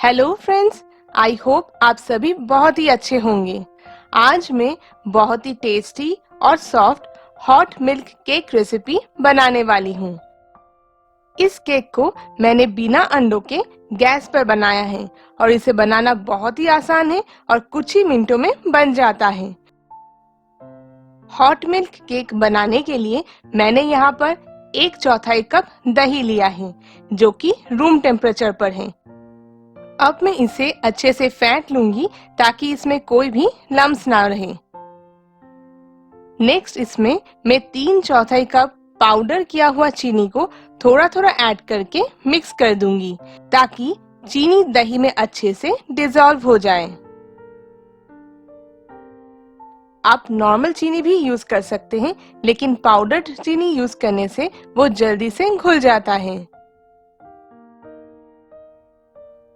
Hello friends, I hope आप सभी बहुत ही अच्छे होंगे। आज मैं बहुत ही टेस्टी और soft hot milk cake recipe बनाने वाली हूँ। इस केक को मैंने बिना अंडों के गैस पर बनाया है और इसे बनाना बहुत ही आसान है और कुछ ही मिनटों में बन जाता है। हॉट मिल्क केक बनाने के लिए मैंने यहाँ पर 1/4 कप दही लिया है, जो कि रूम टेम्परेचर पर है। अब मैं इसे अच्छे से फेंट लूंगी ताकि इसमें कोई भी लम्स ना रहे। नेक्स्ट इसमें मैं 3/4 कप पाउडर किया हुआ चीनी को थोड़ा थोड़ा ऐड करके मिक्स कर दूंगी ताकि चीनी दही में अच्छे से डिसॉल्व हो जाए। आप नॉर्मल चीनी भी यूज कर सकते हैं, लेकिन पाउडर्ड चीनी यूज करने से वो जल्दी से घुल जाता है।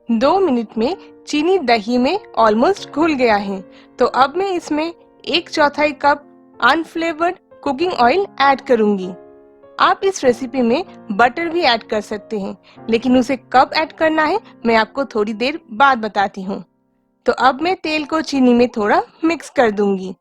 2 मिनट में चीनी दही में ऑलमोस्ट घुल गया है, तो अब मैं इसमें 1/4 cup unflavoured cooking oil add करूंगी। आप इस रेसिपी में बटर भी ऐड कर सकते हैं, लेकिन उसे कब ऐड करना है मैं आपको थोड़ी देर बाद बताती हूँ। तो अब मैं तेल को चीनी में थोड़ा मिक्स कर दूंगी।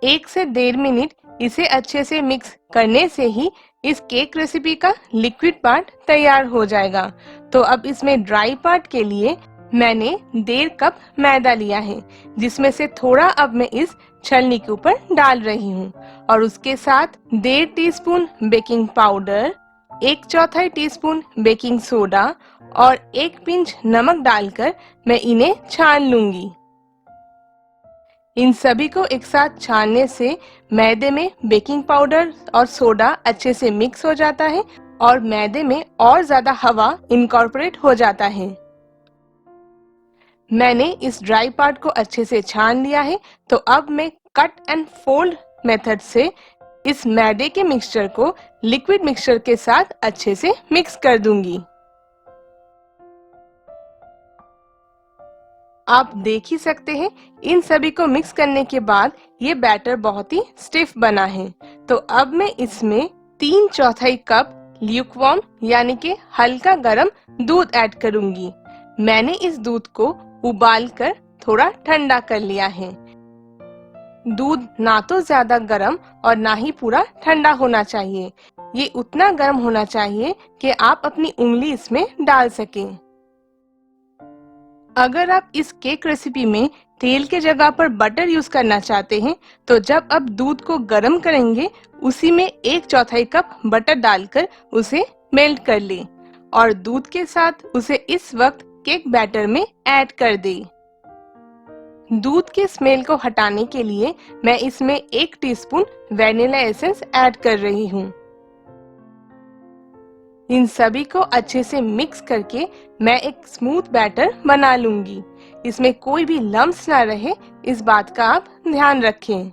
1 से 1.5 मिनट इसे अच्छे से मिक्स करने से ही इस केक रेसिपी का लिक्विड पार्ट तैयार हो जाएगा। तो अब इसमें ड्राई पार्ट के लिए मैंने 1.5 कप मैदा लिया है, जिसमें से थोड़ा अब मैं इस छलनी के ऊपर डाल रही हूँ और उसके साथ 1.5 teaspoon baking powder, 1/4 teaspoon baking soda और 1 पिंच नमक डालकर मैं इन्हें छान लूंगी। इन सभी को एक साथ छानने से मैदे में बेकिंग पाउडर और सोडा अच्छे से मिक्स हो जाता है और मैदे में और ज्यादा हवा इनकॉर्पोरेट हो जाता है। मैंने इस ड्राई पार्ट को अच्छे से छान लिया है, तो अब मैं कट एंड फोल्ड मेथड से इस मैदे के मिक्सचर को लिक्विड मिक्सचर के साथ अच्छे से मिक्स कर दूंगी। आप देख ही सकते हैं, इन सभी को मिक्स करने के बाद ये बैटर बहुत ही स्टिफ बना है। तो अब मैं इसमें 3/4 कप ल्यूकवार्म यानी कि हल्का गरम दूध ऐड करूंगी। मैंने इस दूध को उबालकर थोड़ा ठंडा कर लिया है। दूध ना तो ज्यादा गर्म और ना ही पूरा ठंडा होना चाहिए। ये उतना गर्म होना चाहिए कि आप अपनी उंगली इसमें डाल सकें। अगर आप इस केक रेसिपी में तेल के जगह पर बटर यूज करना चाहते हैं, तो जब आप दूध को गर्म करेंगे उसी में 1/4 कप बटर डालकर उसे मेल्ट कर लें और दूध के साथ उसे इस वक्त केक बैटर में ऐड कर दें। दूध के स्मेल को हटाने के लिए मैं इसमें 1 टीस्पून वैनिला एसेंस ऐड कर रही हूँ। इन सभी को अच्छे से मिक्स करके मैं एक स्मूथ बैटर बना लूंगी। इसमें कोई भी लम्प्स ना रहे, इस बात का आप ध्यान रखें।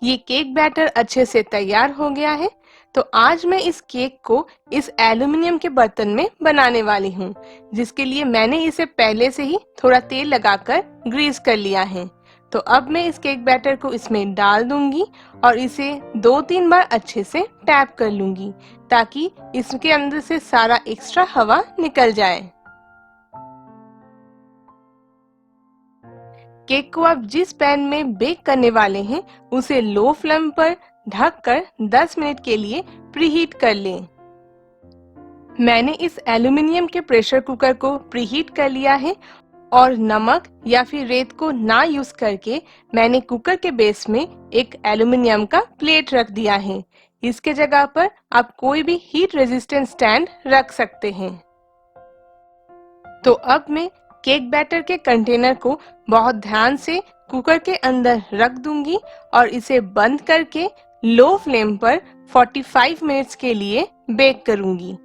ये केक बैटर अच्छे से तैयार हो गया है, तो आज मैं इस केक को इस एल्युमिनियम के बर्तन में बनाने वाली हूँ, जिसके लिए मैंने इसे पहले से ही थोड़ा तेल लगाकर ग्रीस कर लिया है। तो अब मैं इस केक बैटर को इसमें डाल दूंगी और इसे 2-3 बार अच्छे से टैप कर लूंगी ताकि इसके अंदर से सारा एक्स्ट्रा हवा निकल जाए। केक को आप जिस पैन में बेक करने वाले हैं उसे लो फ्लेम पर ढककर 10 मिनट के लिए प्रीहीट कर लें। मैंने इस एल्युमिनियम के प्रेशर कुकर को प्रीहीट कर लिया है और नमक या फिर रेत को ना यूज करके मैंने कुकर के बेस में एक एल्युमिनियम का प्लेट रख दिया है। इसके जगह पर आप कोई भी हीट रेजिस्टेंट स्टैंड रख सकते हैं। तो अब मैं केक बैटर के कंटेनर को बहुत ध्यान से कुकर के अंदर रख दूंगी और इसे बंद करके लो फ्लेम पर 45 मिनट्स के लिए बेक करूंगी।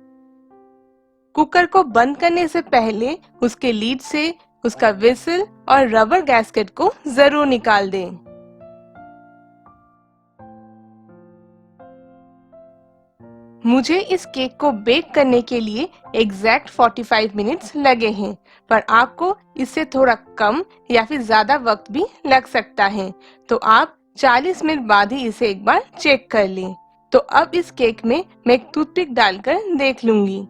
कुकर को बंद करने से पहले उसके लीड से उसका विसल और रबर गैस्केट को जरूर निकाल दें। मुझे इस केक को बेक करने के लिए एग्जैक्ट 45 मिनट्स लगे हैं, पर आपको इससे थोड़ा कम या फिर ज्यादा वक्त भी लग सकता है, तो आप 40 मिनट बाद ही इसे एक बार चेक कर लें। तो अब इस केक में मैं एक टूथपिक डालकर देख लूंगी।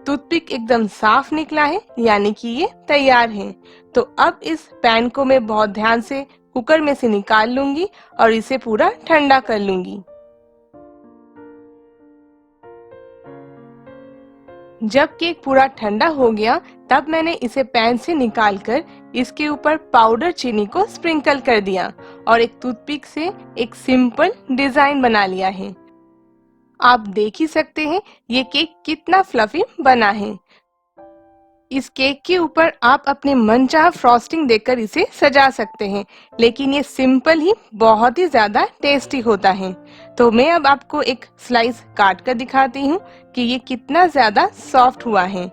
टूथपिक एकदम साफ निकला है, यानी कि ये तैयार है। तो अब इस पैन को मैं बहुत ध्यान से कुकर में से निकाल लूंगी और इसे पूरा ठंडा कर लूंगी। जब केक पूरा ठंडा हो गया, तब मैंने इसे पैन से निकालकर इसके ऊपर पाउडर चीनी को स्प्रिंकल कर दिया और एक टूथपिक से एक सिंपल डिजाइन बना लिया है। आप देख ही सकते हैं ये केक कितना फ्लफी बना है। इस केक के ऊपर आप अपने मनचाहा फ्रॉस्टिंग देकर इसे सजा सकते हैं, लेकिन ये सिंपल ही बहुत ही ज्यादा टेस्टी होता है। तो मैं अब आपको एक स्लाइस काट कर दिखाती हूँ कि ये कितना ज्यादा सॉफ्ट हुआ है।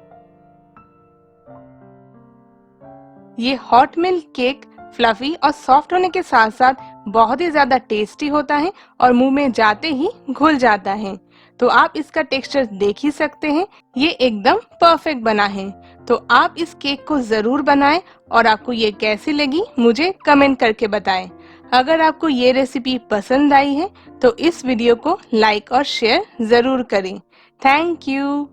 ये हॉट मिल्क केक फ्लफी और सॉफ्ट होने के साथ साथ बहुत ही ज्यादा टेस्टी होता है और मुंह में जाते ही घुल जाता है। तो आप इसका टेक्सचर देख ही सकते हैं, ये एकदम परफेक्ट बना है। तो आप इस केक को जरूर बनाएं और आपको ये कैसी लगी मुझे कमेंट करके बताएं। अगर आपको ये रेसिपी पसंद आई है तो इस वीडियो को लाइक और शेयर जरूर करें। Thank you.